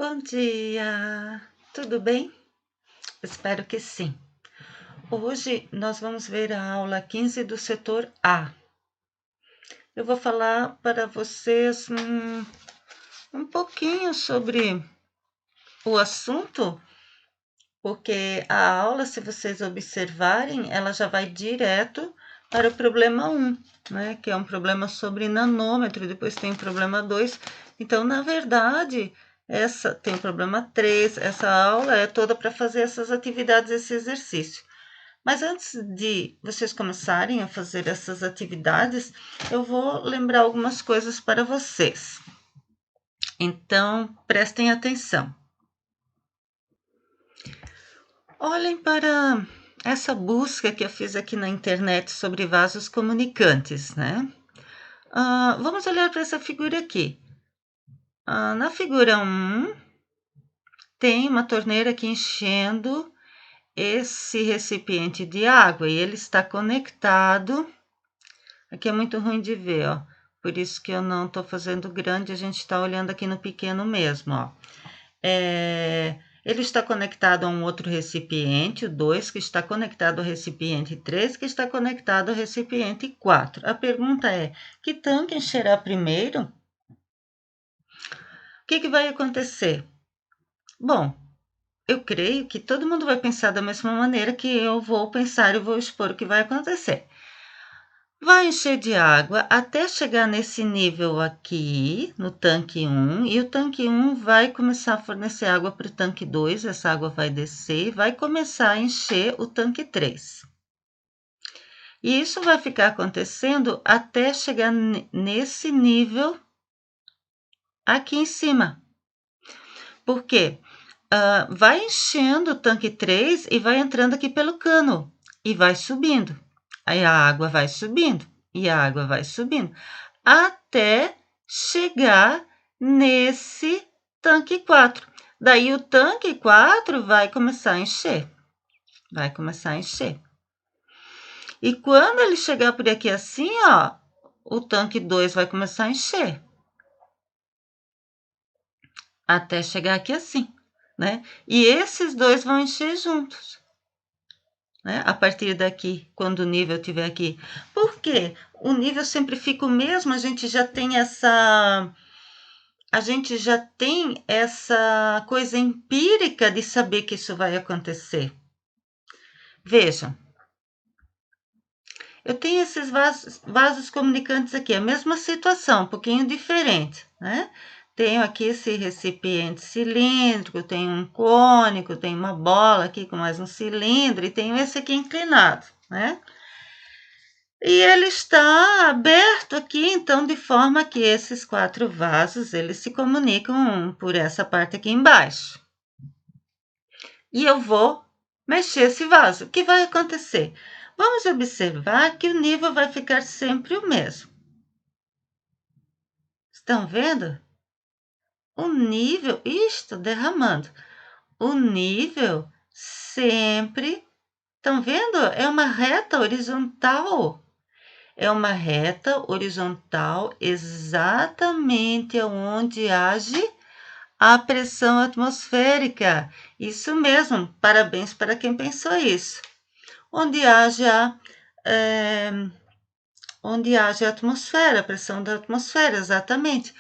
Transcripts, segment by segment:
Bom dia, tudo bem? Espero que sim. Hoje nós vamos ver a aula 15 do setor A. Eu vou falar para vocês um pouquinho sobre o assunto, porque a aula, se vocês observarem, ela já vai direto para o problema 1, né? Que é um problema sobre nanômetro, depois tem o problema 2. Então, na verdade, tem o problema 3, essa aula é toda para fazer essas atividades, esse exercício. Mas antes de vocês começarem a fazer essas atividades, eu vou lembrar algumas coisas para vocês. Então, prestem atenção. Olhem para essa busca que eu fiz aqui na internet sobre vasos comunicantes, né? Vamos olhar para essa figura aqui. Na figura 1, tem uma torneira aqui enchendo esse recipiente de água e ele está conectado. Aqui é muito ruim de ver, ó. Por isso que eu não estou fazendo grande, a gente está olhando aqui no pequeno mesmo, ó. Ele está conectado a um outro recipiente, o 2, que está conectado ao recipiente 3, que está conectado ao recipiente 4. A pergunta é, que tanque encherá primeiro? O que vai acontecer? Bom, eu creio que todo mundo vai pensar da mesma maneira que eu vou pensar e vou expor o que vai acontecer. Vai encher de água até chegar nesse nível aqui, no tanque 1, e o tanque 1 vai começar a fornecer água para o tanque 2, essa água vai descer e vai começar a encher o tanque 3. E isso vai ficar acontecendo até chegar nesse nível aqui em cima. Por quê? Vai enchendo o tanque 3 e vai entrando aqui pelo cano e vai subindo. Aí a água vai subindo e a água vai subindo até chegar nesse tanque 4. Daí o tanque 4 vai começar a encher. Vai começar a encher. E quando ele chegar por aqui assim, ó, o tanque 2 vai começar a encher. Até chegar aqui assim, né? E esses dois vão encher juntos. Né? A partir daqui, quando o nível estiver aqui. Por quê? O nível sempre fica o mesmo, a gente já tem essa coisa empírica de saber que isso vai acontecer. Vejam, eu tenho esses vasos comunicantes aqui, a mesma situação, um pouquinho diferente, né? Tenho aqui esse recipiente cilíndrico, tenho um cônico, tenho uma bola aqui com mais um cilindro e tenho esse aqui inclinado, né? E ele está aberto aqui, então, de forma que esses 4 vasos, eles se comunicam por essa parte aqui embaixo. E eu vou mexer esse vaso. O que vai acontecer? Vamos observar que o nível vai ficar sempre o mesmo. Estão vendo? O nível, estou derramando. O nível sempre, estão vendo? É uma reta horizontal. É uma reta horizontal exatamente onde age a pressão atmosférica. Isso mesmo, parabéns para quem pensou isso. Onde age a atmosfera, a pressão da atmosfera, exatamente.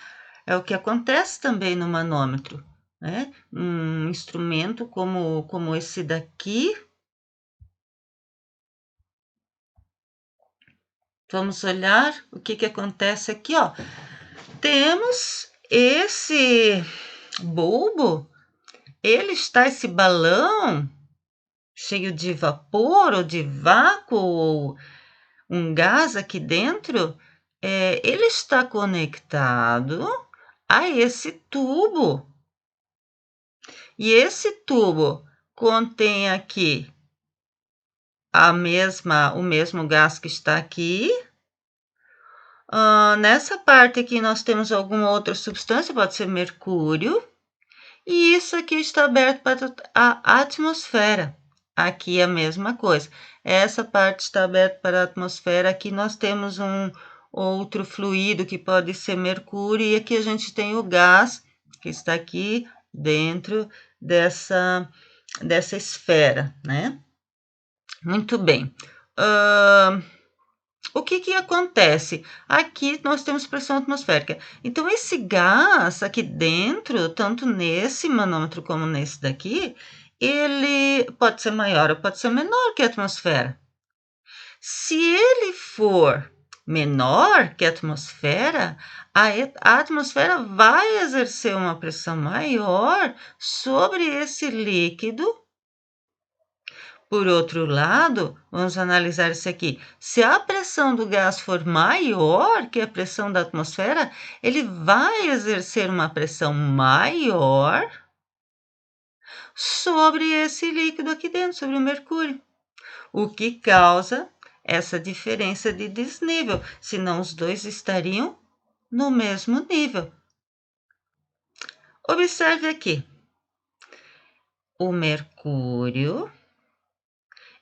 É o que acontece também no manômetro, né? Um instrumento como esse daqui. Vamos olhar o que acontece aqui, ó. Temos esse bulbo, esse balão cheio de vapor ou de vácuo ou um gás aqui dentro, ele está conectado a esse tubo. E esse tubo contém aqui o mesmo gás que está aqui. Nessa parte aqui nós temos alguma outra substância, pode ser mercúrio. E isso aqui está aberto para a atmosfera. Aqui é a mesma coisa. Essa parte está aberta para a atmosfera. Aqui nós temos um outro fluido que pode ser mercúrio. E aqui a gente tem o gás que está aqui dentro dessa esfera, né? Muito bem. O que acontece? Aqui nós temos pressão atmosférica. Então, esse gás aqui dentro, tanto nesse manômetro como nesse daqui, ele pode ser maior ou pode ser menor que a atmosfera. Se ele for menor que a atmosfera atmosfera vai exercer uma pressão maior sobre esse líquido. Por outro lado, vamos analisar isso aqui. Se a pressão do gás for maior que a pressão da atmosfera, ele vai exercer uma pressão maior sobre esse líquido aqui dentro, sobre o mercúrio, o que causa essa diferença de desnível, senão os dois estariam no mesmo nível. Observe aqui. O mercúrio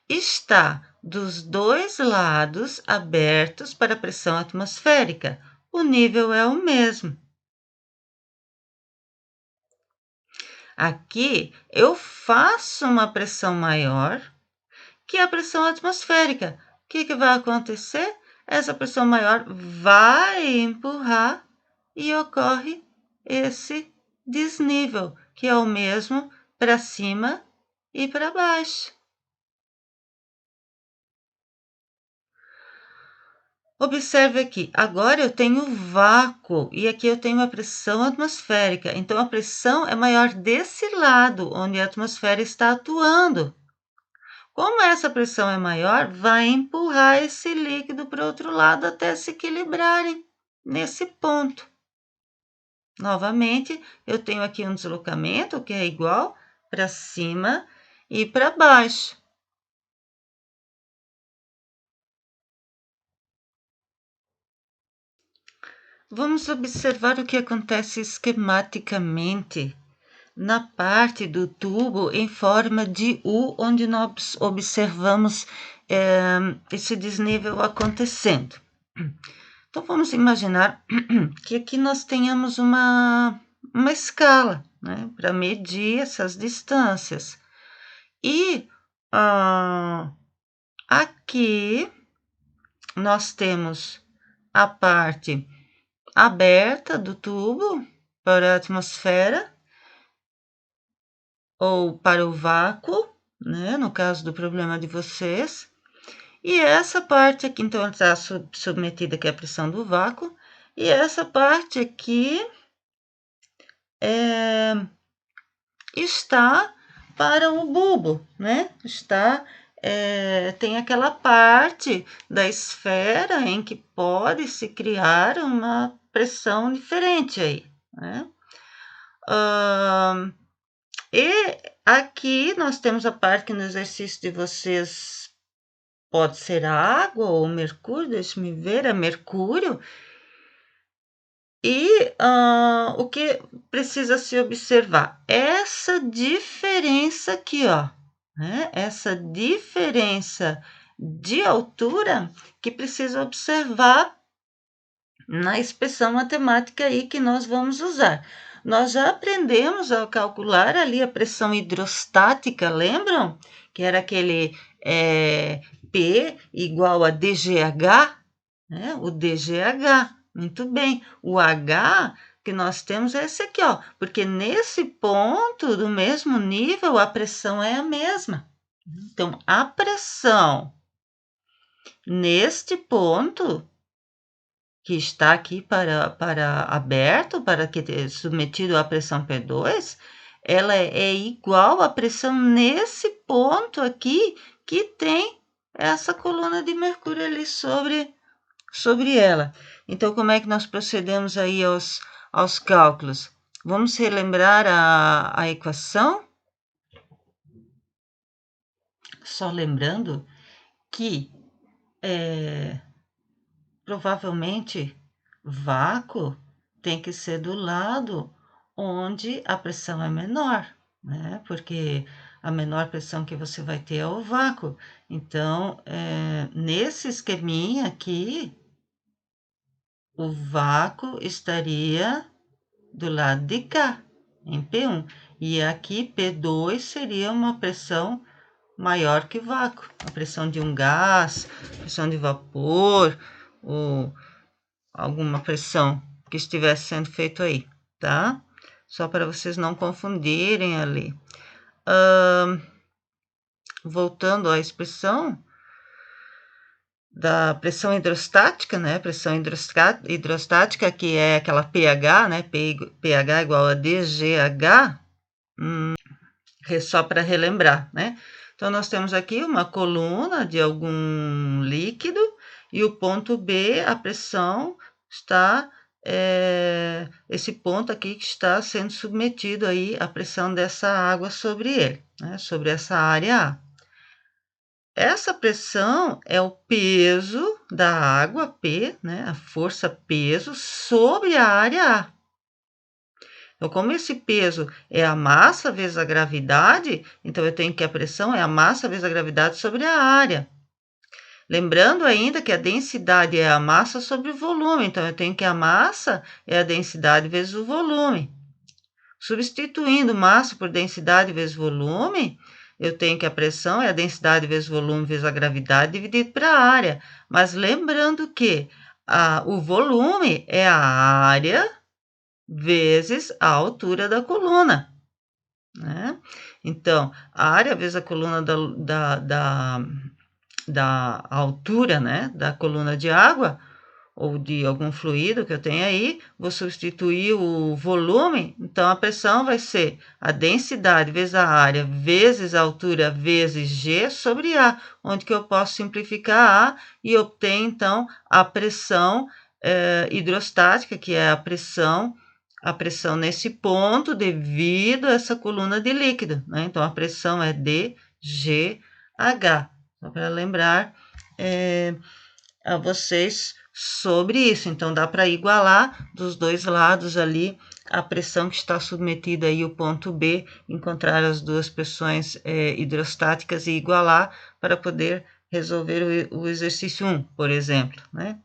está dos dois lados abertos para a pressão atmosférica. O nível é o mesmo. Aqui eu faço uma pressão maior que a pressão atmosférica. O que vai acontecer? Essa pressão maior vai empurrar e ocorre esse desnível, que é o mesmo para cima e para baixo. Observe aqui, agora eu tenho vácuo e aqui eu tenho a pressão atmosférica. Então, a pressão é maior desse lado, onde a atmosfera está atuando. Como essa pressão é maior, vai empurrar esse líquido para o outro lado até se equilibrarem nesse ponto. Novamente, eu tenho aqui um deslocamento que é igual para cima e para baixo. Vamos observar o que acontece esquematicamente na parte do tubo em forma de U, onde nós observamos esse desnível acontecendo. Então, vamos imaginar que aqui nós tenhamos uma escala, né, para medir essas distâncias. E aqui nós temos a parte aberta do tubo para a atmosfera ou para o vácuo, né, no caso do problema de vocês. E essa parte aqui, então, está submetida aqui à pressão do vácuo. E essa parte aqui está para o bulbo, né? Tem aquela parte da esfera em que pode se criar uma pressão diferente aí, né? E aqui nós temos a parte que no exercício de vocês pode ser a água ou mercúrio, deixe-me ver, é mercúrio. E o que precisa se observar? Essa diferença aqui, ó, né? Essa diferença de altura que precisa observar na expressão matemática aí que nós vamos usar. Nós já aprendemos a calcular ali a pressão hidrostática, lembram? Que era aquele P igual a DGH, né? O DGH. Muito bem. O H que nós temos é esse aqui, ó, porque nesse ponto do mesmo nível a pressão é a mesma. Então, a pressão neste ponto que está aqui para aberto, para que submetido à pressão P2, ela é igual à pressão nesse ponto aqui que tem essa coluna de mercúrio ali sobre ela. Então, como é que nós procedemos aí aos cálculos? Vamos relembrar a equação? Só lembrando que provavelmente vácuo tem que ser do lado onde a pressão é menor, né? Porque a menor pressão que você vai ter é o vácuo. Então, nesse esqueminha aqui, o vácuo estaria do lado de cá, em P1. E aqui P2 seria uma pressão maior que vácuo, a pressão de um gás, pressão de vapor, ou alguma pressão que estivesse sendo feito aí, tá? Só para vocês não confundirem ali. Voltando à expressão da pressão hidrostática, né? Pressão hidrostática, que é aquela pH, né? pH igual a dGH, só para relembrar, né? Então, nós temos aqui uma coluna de algum líquido e o ponto B, a pressão está, esse ponto aqui que está sendo submetido aí à pressão dessa água sobre ele, né? Sobre essa área A. Essa pressão é o peso da água, P, né? A força peso sobre a área A. Então, como esse peso é a massa vezes a gravidade, então eu tenho que a pressão é a massa vezes a gravidade sobre a área. Lembrando ainda que a densidade é a massa sobre o volume, então eu tenho que a massa é a densidade vezes o volume. Substituindo massa por densidade vezes volume, eu tenho que a pressão é a densidade vezes volume vezes a gravidade dividido para a área. Mas lembrando que o volume é a área vezes a altura da coluna, né? Então, a área vezes a coluna da altura, né, da coluna de água ou de algum fluido que eu tenho aí, vou substituir o volume, então a pressão vai ser a densidade vezes a área vezes a altura vezes G sobre A, onde que eu posso simplificar A e obter então a pressão hidrostática, que é a pressão nesse ponto devido a essa coluna de líquido, né? Então a pressão é dGH. Só para lembrar a vocês sobre isso. Então dá para igualar dos dois lados ali a pressão que está submetida aí o ponto B, encontrar as duas pressões hidrostáticas e igualar para poder resolver o exercício 1, por exemplo, né?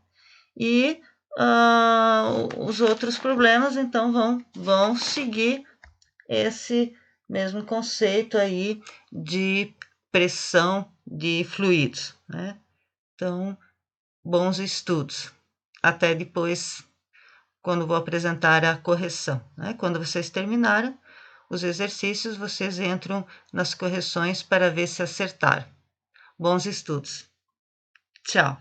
E os outros problemas, então, vão seguir esse mesmo conceito aí de pressão de fluidos, né? Então, bons estudos. Até depois, quando vou apresentar a correção, né? Quando vocês terminaram os exercícios, vocês entram nas correções para ver se acertaram. Bons estudos. Tchau.